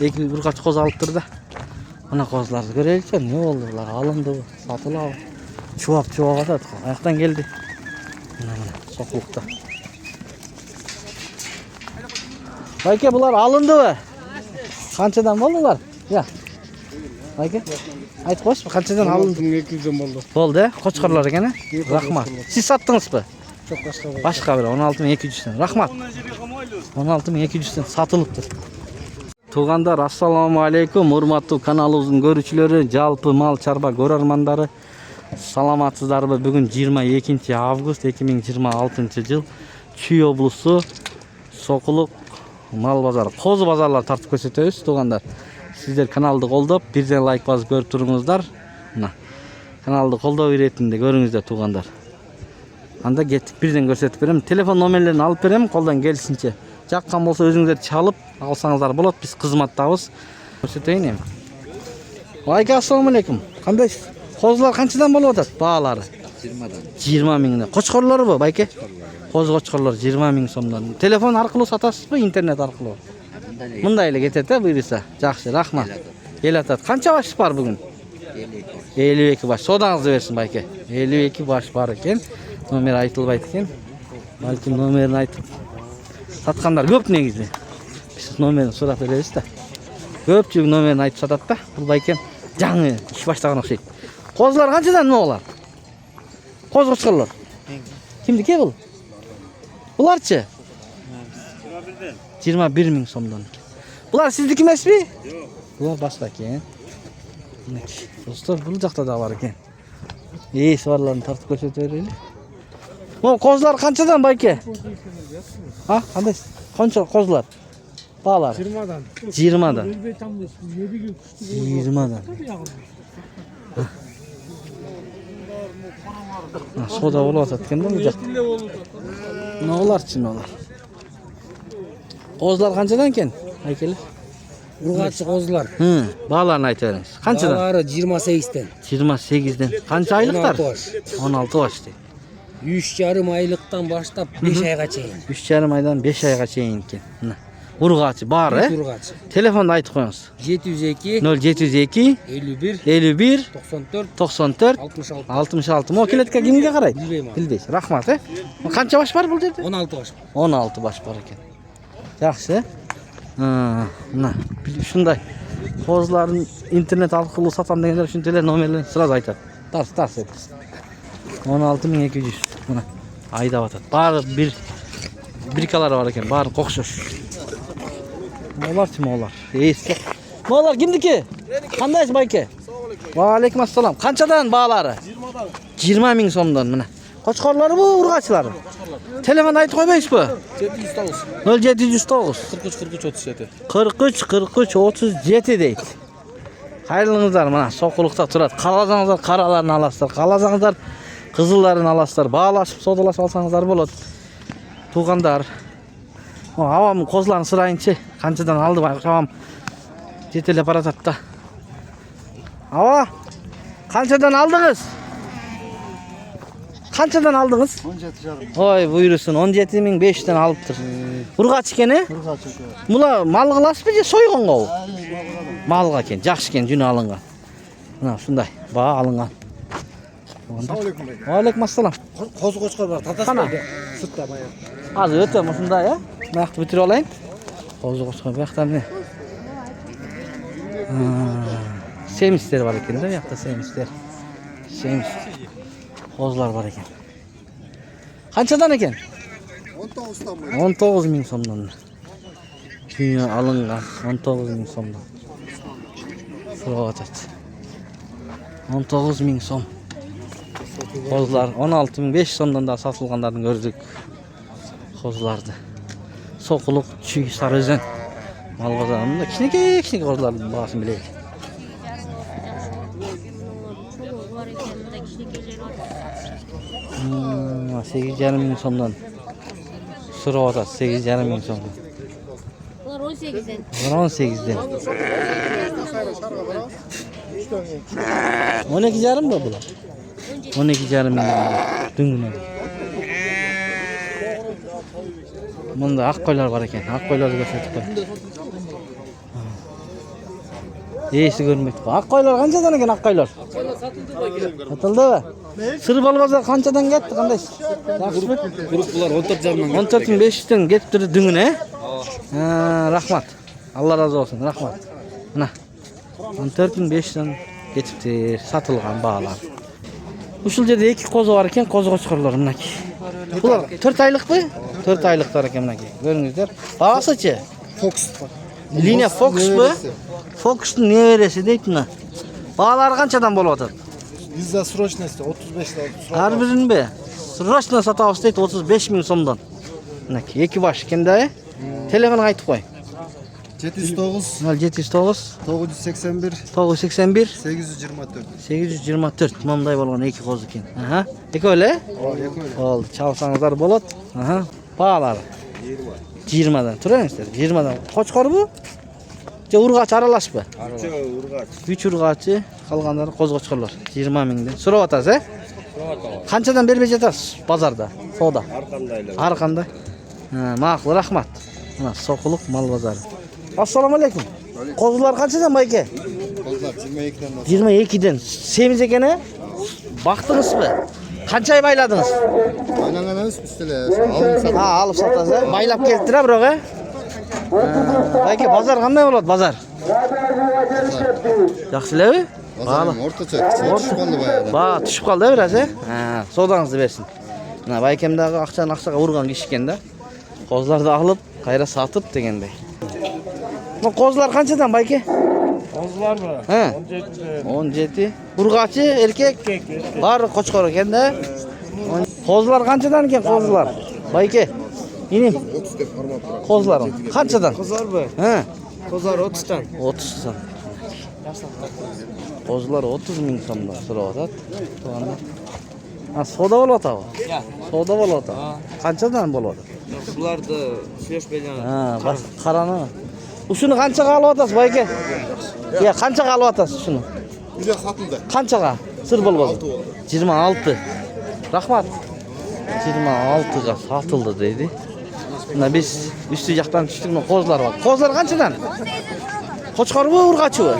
bir kaç koz alıptır da. Ana kozlarni göreylikçi. Ne oldu bular? Alındı bu. Satıldı. Çuvap atadi. Ayaktan geldi. Sokulukta. Bayke bular alındı mı? Qanchadan boldular? Ya. Bayke. Aytib qo'ysiz, qanchadan alındı? 200'den bo'ldi. Bo'ldi. Qo'chqorlar ekan. Rahmat. Siz sattыңызбы? Çok başka. Başka bir 16200'den. Rahmat. 16200'den satılıptır. Tuğandar assalamu alaykum. Hurmatlı kanalımızın görücüleri, жалпы mal çarba görermandары. Саламатсыздарбы? Бүгүн 22 август 2026 жыл. Чүй облусу Сокулук мал базары, Козу базарлар тартып көрсөтөбүз. Туғандар, сиздер каналды колдоп, бирден лайк басып көрүп туруңуздар. Мына каналды колдоо иретинде көрүңүздөр туғандар. Анда кеттик, бирден көрсөтүп берем. Телефон номерлерин алып берем, колдон келсинче. Жаккан болсо өзүңүздөр чалып алсаңыздар болот. Биз кызматтабыз. Көрсөтөйүн эми. Вайка, ассаламу алейкум. Кандайсыз? Козулар канчадан болуп атат баалары? 20'dan. 20 миңден. Кочкорлорбу, байке? Коз кочкорлор 20 миң сомдон. Телефон аркылуу сатасызбы, интернет аркылуу? Мындай эле кетет, буйруса. Жакшы, рахмат. Ел атат. Канча баш бар бүгүн? 52 баш. Содаңызды берсин, байке. 52 баш бар экен. Номер айтылбайт экен. Балким номерин айтып саткандар көп негизи. Биз номерин сурап беребиз да. Көпчүлүк номерин айтып сатат да. Бул байкем жаңы иш баштаган окшойт. Козлар канчадан могулар? Коз кочкорлор. Кимдики бул? Буларчы? 21 миң сомдон. Булар сиздики эмеспи? Жок. Булар башка экен. Мынакей. Достор, бул жакта да бар экен. Эйс барларын тартып көрсөтө берели. Могу козлар канчадан, байке? А, кандай? Канча козлар? Баалар? 20'dan. 20'dan. 20'dan. Soda болуп атат экен да бул жакта. Нооларчы, ноолар. Козлар канчадан экен? Айкеле. Urgaçı kozlar. Бааларын айтып бериңиз. Канчадан? Baaları 28'den. 28'den. Канча айлыктар? 16 баш. 3,5 aylıktan başlap 5 ayga çeyin. 3,5 aydan 5 ayga чейин экен. Мына. Ургачы бар, э? Urgaçı. Телефонду айтып коюңуз. 702 0702 51 51 94 94 66. 66. Mo келетке кимге карайт? Билбейм. Билбейсиз. Рахмат, э? Канча баш бар бул жерде? 16 baş. 16 баш бар экен. Жакшы. Мына ушундай козларын интернет аркылуу сатам дегендер ушунтелер номерлерин сразу айтат. Тарс этиз. 16200. Мына айдап атат. Баары бир брикалары бар экен. Баары кокшош. Моларчы молар. Эйсе. Молар кимдики? Кандайсыз, байке? Ва алейкум ассалам. Канчадан баалары? 20'dan. 20 миң сомдон мына. Кочкорлорбу, ургачылары? Телефон айтып койбойсузбу? 0709 43 43 37 дейт. Кайрылыңыздар, мына Сокулукта турат. Кааласаңыздар караларын аласыздар, кааласаңыздар кызылдарын аласыздар. Баалашып, содалашып алсаңыздар болот. Тугандар. Авам козларын сырайынчы. Канчадан алды байкабам. Жетелеп баратат да. Ава, канчадан алдыңыз? Канчадан алдыңыз? 17,5. Ой, буйрусын 17.500'den алыптыр. Ургач экен, э? Urgaçı. Мула мал кыласызбы же сойгонго? Малга экен, жакшы экен, жүнү алынган. Мына ушундай баа алынган. Assalamualaikum. Алейкум ассалам. Koz koçkor var. Кана? Tatasın. Sıtta bayağı. Азыр өтөм ушундай, э? Мыякты бүтүрүп алайын. Козу кочкор бияктан эмне? Семистер бар экен да, бияқта семистер. Семис. Козлар бар экен. Канчадан экен? 19 миң сомдон. Күнү алынган 19 миң сомдон. Сурап атат. 19 миң сом. Козлар 16.500 сомдон да сатылгандарын көрдүк. Козларды. Сокулук, Чүй, Сарыөзөн мал базарында кичинекей козлардын баасын билейик. М, 8,5 миң сомдон. Сурап атат 8,5 миң сомдон. Булар 18'den. 18'den. 12,5 mı bulur? 12,5 ming düngüne. Bunda ak koylar var eken. Ak koyları gösterdik. Esi görmeydi. Akkaylar qanchadan ekan akkaylar? Satıldı. Sırbal bazar qanchadan ketdi qanday? Yaxshimi? Grup bular 14.5'dan. 14.500'den ketib turdi düngüne. Ha, rahmat. Allah razı olsun. Rahmat. Mana 14.500'den ketibdi. Satılgan bağlar. Uşul жерде 2 qo'zi bor ekan, qo'zi qo'chqorlar minaki. Bular 4 oyliqmi? 4 oyliqlar ekan minaki. Ko'ringizlar. Bag'asichi? Fox. Liniya Fox'mi? Fox'ning nevarasi deydi buni. Bağlar qanchadan bo'lyapti? Bizda срочности 35 lira. Har birini be. Srochno satamiz deydi 35.000 so'mdan. Minaki 2 bosh ekanda. Telefon aytib qo'y. 709 0709 981 981 824. 824 mımday bo'lgan 2 qo'z ekan. Aha. Ekole? Oldu. Çalsanızlar bo'ladi. Aha. Bağlar. 20dan. Turasizlar. 20dan. Qo'chqor bu? Urg'ach aralashmi? Urg'ach. 3 urg'achi, qolganlari qo'z qo'chqorlar. 20 mingdan. So'rab atasiz, a? Qanchadan berib jetasiz bozorda? Savdo. Har qanday. Ha, ma'qul, rahmat. Mana Soquluq mal bozori. Assalomu alaykum. Qo'zlar qanchadan bayka? Kozlar 22'den. 22'den. Semiz ekene? Baktınız mı? Qancha ay bayladınız? Aylanganamiz üstüle. Alım satın. Ha, alıp satasiz. Baylab keltirib biroq. Bayka bozor qanday bo'ladi, bozor? Yaxshilami? Pazarın ortaça. Tushib qoldi bayada. Ba, tushib qoldi biraz, ha. Ha, savdangizni bersin. Mana baykemdagi aqchaga urgan kishi ekanda. Qo'zlarni olib, qayra sotib deganday. Bu qo'zlar qanchadan bayka? Kozlar mı? Ha. 17. 17. Urg'achi erkek. Bari qo'chqor ekanda. Qo'zlar qanchadan ekan qo'zlar? Bayka. Inim. 30 deb hormat qiladi. Qo'zlar qanchadan? Kozlar mı? Ha, Kozlar 30'dan. 30 dan. Qo'zlar 30 ming so'mdan so'rayapti. To'g'ri. Ha, savdo bo'lyapti. Savdo bo'lyapti. Qanchadan bo'ladi? Bularda süreç belirlenen. Ha, bas qarani. Shuni qanchaga olyapsiz, bayka? Ya, qanchaga olyapsiz shuni? Bize satıldı. Qanchaga? Sir bo'ladi. 26. Rahmat. 26 ga satıldı deydi. Mana biz üstü yoqdan tushdik, qo'zlar bor. Qo'zlar qanchadan? Qo'chqor bu, urg'achi bu.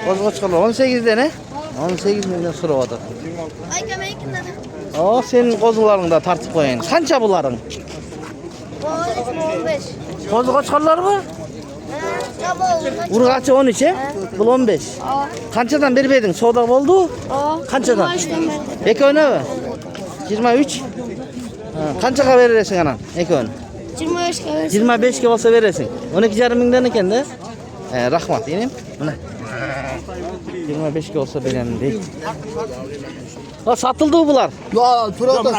Qo'chqorlar 18 dan, 18 mingdan so'rayapti. Ayka meykinde. O, senin qo'zlaringni da tartib qo'ying. Qancha bularing? 15. Qo'zi qo'chqorlar bu? Çabuk. Urg'achi 13, bu 15. Qanchadan berib eding? Savdo bo'ldi? Qanchadan? Ekoni mi? 23. Ha, qanchaga berersen anan? Ekoni. 25 kadar. 25 ga olsa berersin. 12,5 mingdan ekan-da. Rahmat, yenim. Mana. 25 ga olsa beraman deydi. Ha, satıldı bular. Ya turada.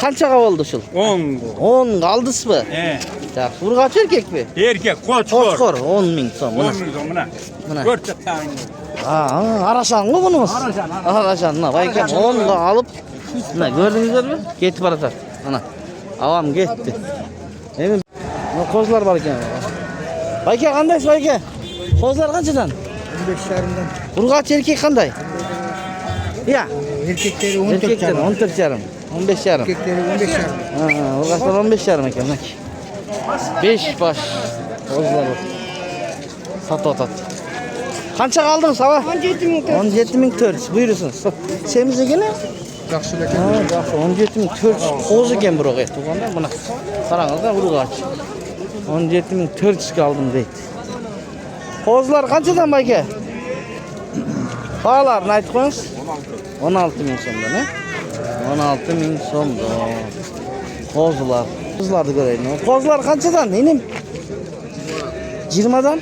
Qanchaga bo'ldi shul? 10. 10 qaldisizmi? Yaxshi. Urg'achi erkakmi? Erkek koçkor. Qo'chqor 10 ming so'm. 10 Mana. milyon buna. Mana. 4 tane. Ha, arashanmi bunimiz? Arashan. Mana bayka 10 ga alıp mana gördünüzlermi? Ketib baratar. Mana. Avam ketdi. Emin bu qo'zlar bor ekan. Bayka qanday bayka? Qo'zlar qanchadan? 15 yarımdan. Urg'achi erkak qanday? Ya, Erkekleri 14 erkakdan yarım. 14 yarim, 15 yarim. Erkekleri 15 yarım. Ha, urg'achlar 15 yarim ekan. 5 baş qo'zlar satyapti. Qancha qaldingiz, sava? 17.400. Buyursunuz. Semiz ekeni? Yaxşılık. Ha, yaxshi. 17.400 qo'z ekan biroq, to'g'anda. Mana qarangizlar, urg'ach. 17.400 ga oldim deydi. Qo'zlar qanchadan bayka? Bağlarını aytib qo'yingiz. 16 ming so'mdan, ha? 16 ming so'mdan. Qo'zlar. Qo'zlarni ko'raylik. Qo'zlar qanchadan? Inim? 20 dan.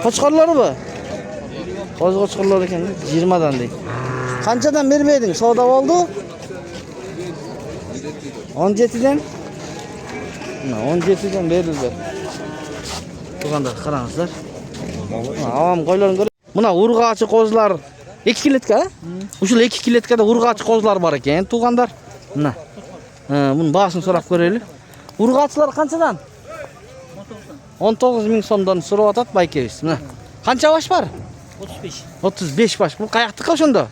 Qo'chqorlari bu? Qo'chqorlar ekan, 20 dan deydi. Qanchadan berib eding? Savdo bo'ldi? 17 dan. Mana 17 dan berildi. To'g'anda qarangizlar. Avam qo'ylarni ko'ring. Buna urg'achi qo'zlar 2 kilotka. Ushul 2 kilotkada urg'achi qo'zlar bor ekan, to'g'andar. Mana. Buni bahsini so'rab ko'raylik. Urg'achilar qanchadan? 19 ming so'mdan so'rayotadi baykangiz. Mana. Qancha bosh bor? 35. 35 bosh. Bu qayoqdiki o'shanda?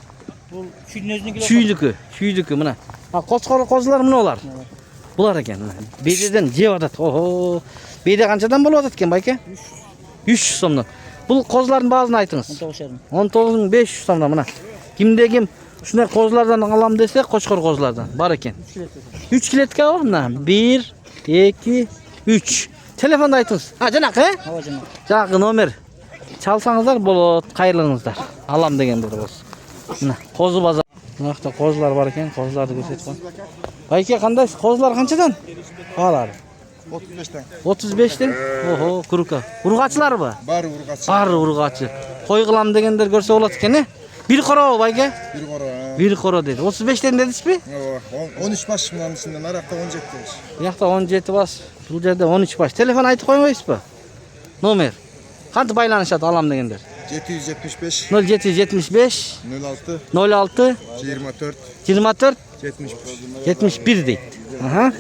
Bu Çin'in Chuydiki mana. Ha, qo'chqor qo'zlar mana ular. Bular ekan. Bededan jeyotadi. Oho. Bede qanchadan bo'layotadi ekan bayka? 300 so'mdan. Бұл қозылардың бағасын айтыңыз. 19,5. 19.500 сомда мына. Кимде ким шундай қозылардан алам десе, қошқор қозылардан бар екен. 3 клетка бар мына. 1 2 3. Телефонды айтыңыз. Жанақы, Ава жана. Жаңағы номер. Çalsаңыздар болады, қайырлыңыздар. Алам дегендер болсын. Мына қозы базар. Мына жақта қозылар бар екен, қозыларды көрсетіп қойын. Байке, қандай қозылар қаншадан? Бағалары 35'ten. 35'тен. Охо, күрка. Урғачылар ба? Бар urgaç. Бар урғачы. Қой қылам дегендер көрсе болады екен, е? Bir қора байке? Bir koro. Bir қора dedi. 35'ten dediniz mi? 13 baş bundan içinden arakta 17 baş. Bu жақта 17 бас, бұл жерде 13 бас. Телефон айтып қоймайсыз ба? Номер. Қанты байланышады алам дегендер? 775 0775 06 06 24 24 71. 71 дейді. Аха.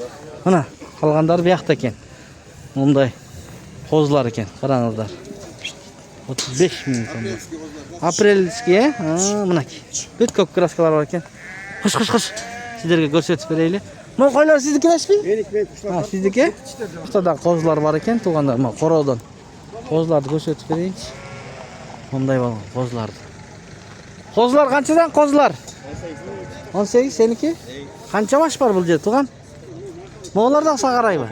Мына қалғандары bu жақта екен. Мұндай қозылар екен. Қараңыздар. 35 мың сомда. Апрельский, мынаки. Бүт көп краскалар бар екен. Қыш. Сіздерге көрсетіп берейлі. Бұл қойлар сіздікі емес пе? Менікі. Сіздікі? Бұстада қозылар бар екен. Туғандар, қораудан. Қозыларды көрсетіп берейінші. Мұндай бар қозыларды. Қозылар қаншадан қозылар? 18, сенікі? Қанша баш бар бұл жер туған? Моғыларда сағарай ба?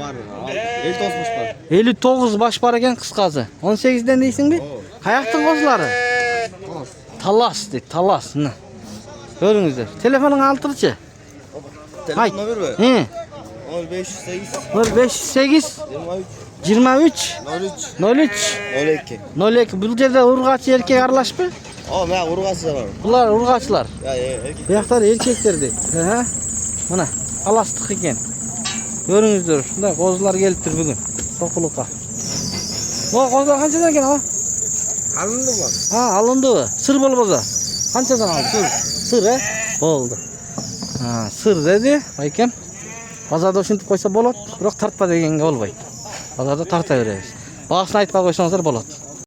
59 baş var. 59 баш бар екен қысқасы. 18-ден дейсің бе? Қаяқтың қозылары? Талас дейді, талас. Көріңіздер. Телефонын алтырчы. Telefon numara mı? 0508 23 03 02. Бұл жерде ұрғашы еркек аралаш пы? O, ben urgası var. Бұлар ұрғашылар. Ya, Bu жақтар еркектер дейді. Мына аластық екен. Көріңіздер, шындай қозылар келіп тұр бүгін. Тоқылыққа. Бұл қозылар қаншадан екен ала? Alındı mı? Alındı mı? Sır bol boza. Қаншадан алды? Sır, Болды. Sır dedi, Байкен. Базарда ушинтип қойса болады, бірақ тартпа дегенге болбайды. Базарда тарта береміз. Бағасын айтпай қойсаңыздар болады.